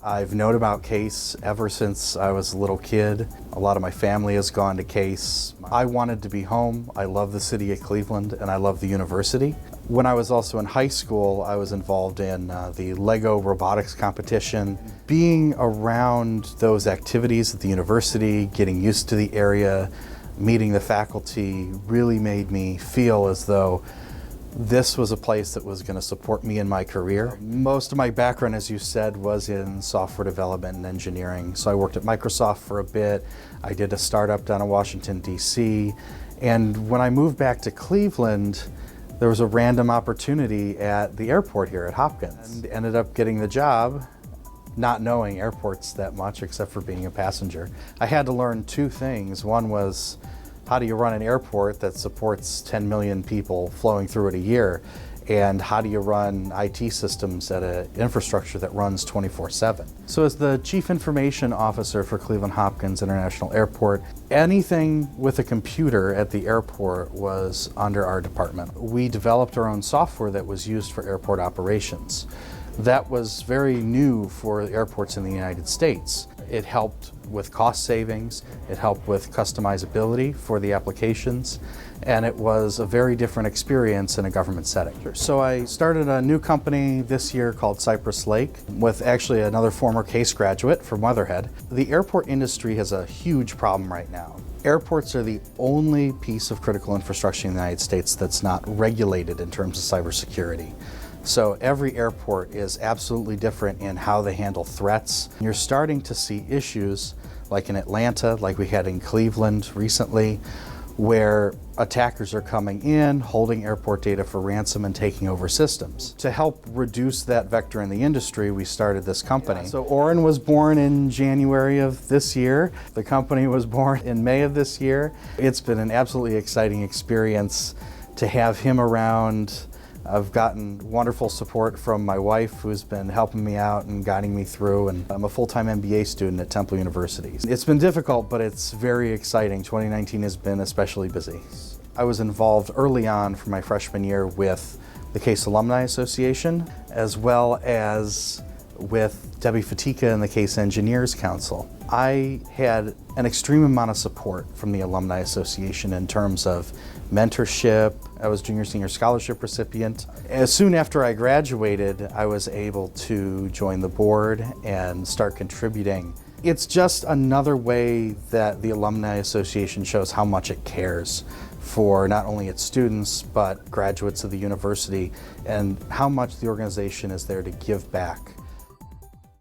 I've known about CASE ever since I was a little kid. A lot of my family has gone to CASE. I wanted to be home. I love the city of Cleveland and I love the university. When I was also in high school, I was involved in the Lego robotics competition. Being around those activities at the university, getting used to the area, meeting the faculty really made me feel as though this was a place that was going to support me in my career. Most of my background, as you said, was in software development and engineering. So I worked at Microsoft for a bit. I did a startup down in Washington, D.C. And when I moved back to Cleveland, there was a random opportunity at the airport here at Hopkins. And ended up getting the job, not knowing airports that much except for being a passenger. I had to learn two things. One was, how do you run an airport that supports 10 million people flowing through it a year? And how do you run IT systems at an infrastructure that runs 24/7? So as the Chief Information Officer for Cleveland Hopkins International Airport, anything with a computer at the airport was under our department. We developed our own software that was used for airport operations. That was very new for airports in the United States. It helped with cost savings, it helped with customizability for the applications, and it was a very different experience in a government setting. So I started a new company this year called Cypress Lake with actually another former CASE graduate from Weatherhead. The airport industry has a huge problem right now. Airports are the only piece of critical infrastructure in the United States that's not regulated in terms of cybersecurity. So every airport is absolutely different in how they handle threats. You're starting to see issues like in Atlanta, like we had in Cleveland recently, where attackers are coming in, holding airport data for ransom and taking over systems. To help reduce that vector in the industry, we started this company. So Oren was born in January of this year. The company was born in May of this year. It's been an absolutely exciting experience to have him around. I've gotten wonderful support from my wife, who's been helping me out and guiding me through, and I'm a full-time MBA student at Temple University. It's been difficult, but it's very exciting. 2019 has been especially busy. I was involved early on for my freshman year with the CASE Alumni Association, as well as with Debbie Fatika and the CASE Engineers Council. I had an extreme amount of support from the Alumni Association in terms of mentorship. I was junior senior scholarship recipient. As soon after I graduated, I was able to join the board and start contributing. It's just another way that the Alumni Association shows how much it cares for not only its students, but graduates of the university, and how much the organization is there to give back